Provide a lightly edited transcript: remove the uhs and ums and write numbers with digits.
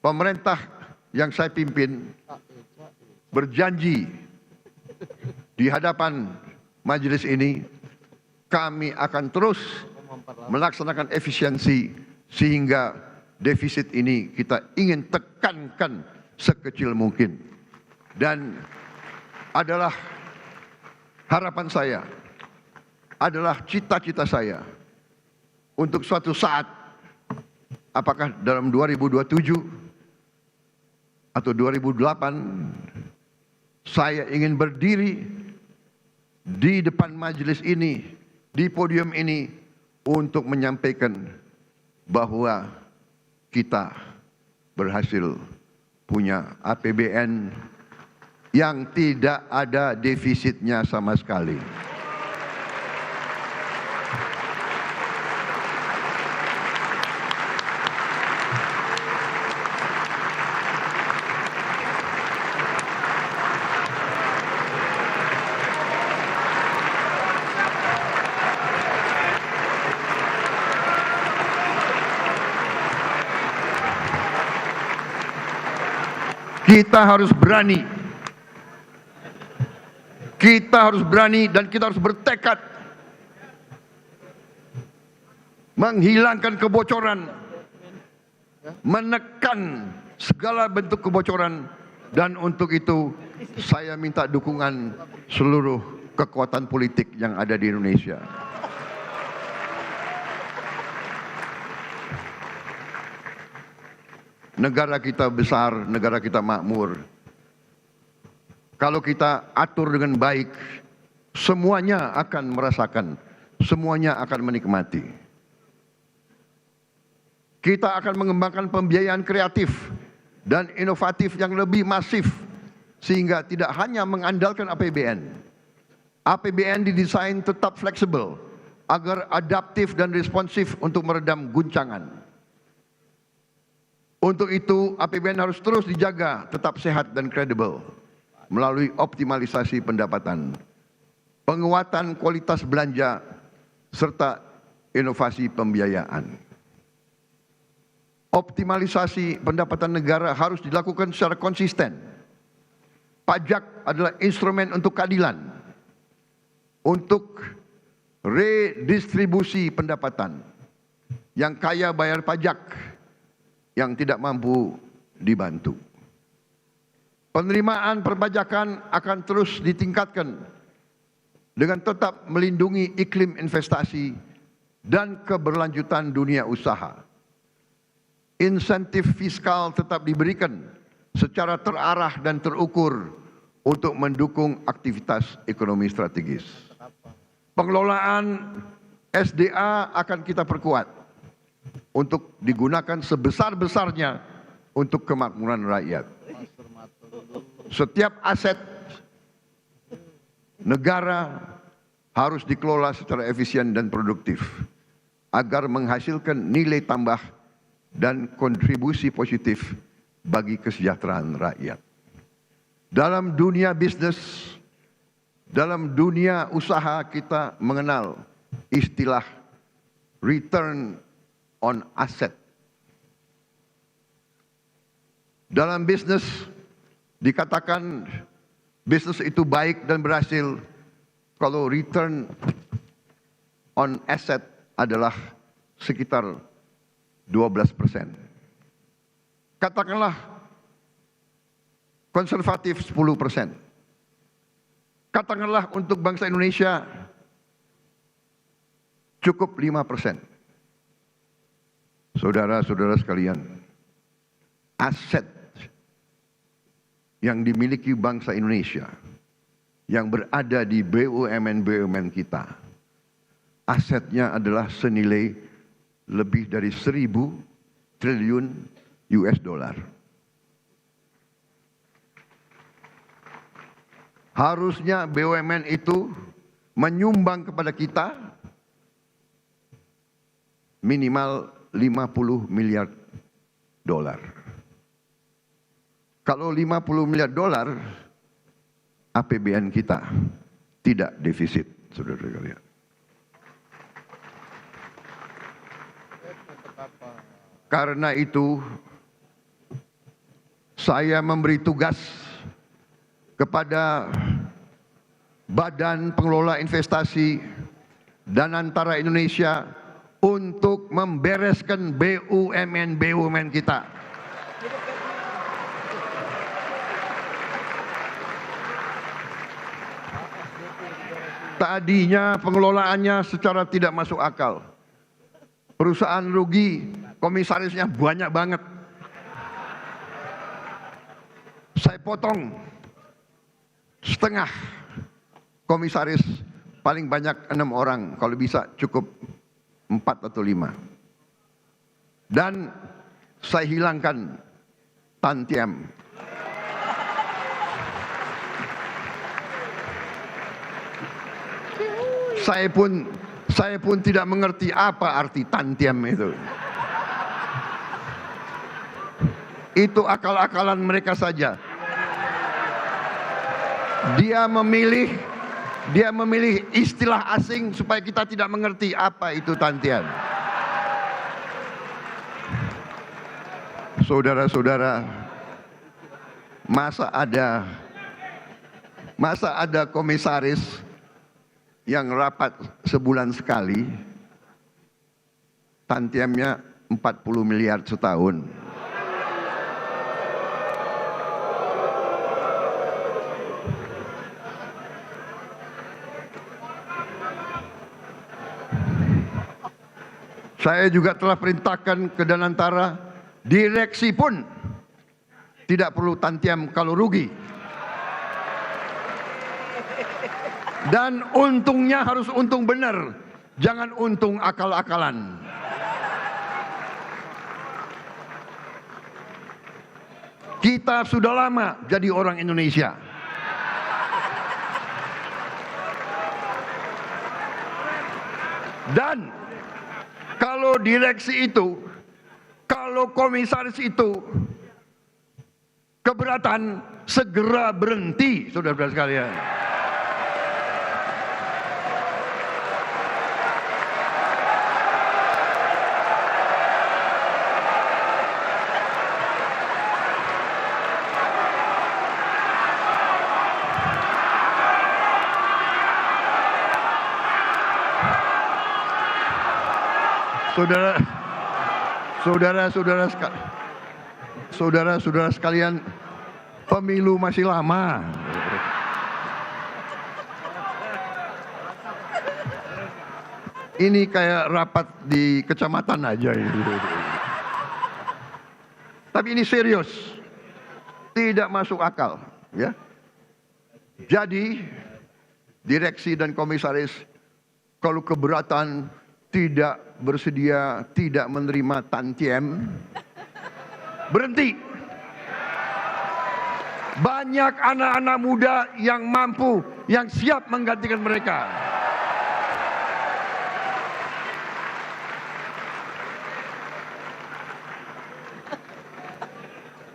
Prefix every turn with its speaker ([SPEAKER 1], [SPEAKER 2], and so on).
[SPEAKER 1] pemerintah yang saya pimpin berjanji di hadapan majelis ini, kami akan terus melaksanakan efisiensi sehingga defisit ini kita ingin tekankan sekecil mungkin. Dan adalah harapan saya, adalah cita-cita saya untuk suatu saat, apakah dalam 2027 atau 2008, saya ingin berdiri di depan majelis ini, di podium ini, untuk menyampaikan bahwa kita berhasil punya APBN yang tidak ada defisitnya sama sekali. Kita harus berani. Kita harus berani dan kita harus bertekad menghilangkan kebocoran, menekan segala bentuk kebocoran, dan untuk itu saya minta dukungan seluruh kekuatan politik yang ada di Indonesia. Negara kita besar, negara kita makmur. Kalau kita atur dengan baik, semuanya akan merasakan, semuanya akan menikmati. Kita akan mengembangkan pembiayaan kreatif dan inovatif yang lebih masif, sehingga tidak hanya mengandalkan APBN. APBN didesain tetap fleksibel, agar adaptif dan responsif untuk meredam guncangan. Untuk itu, APBN harus terus dijaga tetap sehat dan kredibel melalui optimalisasi pendapatan, penguatan kualitas belanja, serta inovasi pembiayaan. Optimalisasi pendapatan negara harus dilakukan secara konsisten. Pajak adalah instrumen untuk keadilan, untuk redistribusi pendapatan. Yang kaya bayar pajak, yang tidak mampu dibantu. Penerimaan perpajakan akan terus ditingkatkan dengan tetap melindungi iklim investasi dan keberlanjutan dunia usaha. Insentif fiskal tetap diberikan secara terarah dan terukur untuk mendukung aktivitas ekonomi strategis. Pengelolaan SDA akan kita perkuat untuk digunakan sebesar-besarnya untuk kemakmuran rakyat. Setiap aset negara harus dikelola secara efisien dan produktif agar menghasilkan nilai tambah dan kontribusi positif bagi kesejahteraan rakyat. Dalam dunia bisnis, dalam dunia usaha, kita mengenal istilah return on asset. Dalam bisnis dikatakan bisnis itu baik dan berhasil kalau return on asset adalah sekitar 12%. Katakanlah konservatif 10%. Katakanlah untuk bangsa Indonesia cukup 5%. Saudara-saudara sekalian, aset yang dimiliki bangsa Indonesia yang berada di BUMN-BUMN kita, asetnya adalah senilai lebih dari 1.000 triliun US dollar. Harusnya BUMN itu menyumbang kepada kita minimal 50 miliar dolar. Kalau 50 miliar dolar, APBN kita tidak defisit, saudara sekalian. Karena itu, saya memberi tugas kepada Badan Pengelola Investasi Danantara Indonesia untuk membereskan BUMN kita. Tadinya pengelolaannya secara tidak masuk akal. Perusahaan rugi, komisarisnya banyak banget. Saya potong setengah komisaris, paling banyak 6 orang, kalau bisa cukup 4 atau 5. Dan saya hilangkan tantiem. Saya pun tidak mengerti apa arti tantiem itu. Itu akal-akalan mereka saja. Dia memilih istilah asing supaya kita tidak mengerti apa itu tantiem. Saudara-saudara, masa ada komisaris yang rapat sebulan sekali, tantiemnya 40 miliar setahun. Saya juga telah perintahkan ke Danantara, direksi pun tidak perlu tantiem kalau rugi. Dan untungnya harus untung benar, jangan untung akal-akalan. Kita sudah lama jadi orang Indonesia. Dan kalau direksi itu, kalau komisaris itu keberatan, segera berhenti, saudara-saudara sekalian. Saudara-saudara sekalian, pemilu masih lama. Ini kayak rapat di kecamatan aja ini. Tapi ini serius, tidak masuk akal, ya. Jadi direksi dan komisaris kalau keberatan, tidak bersedia, tidak menerima tantiem, berhenti. Banyak anak-anak muda yang mampu, yang siap menggantikan mereka.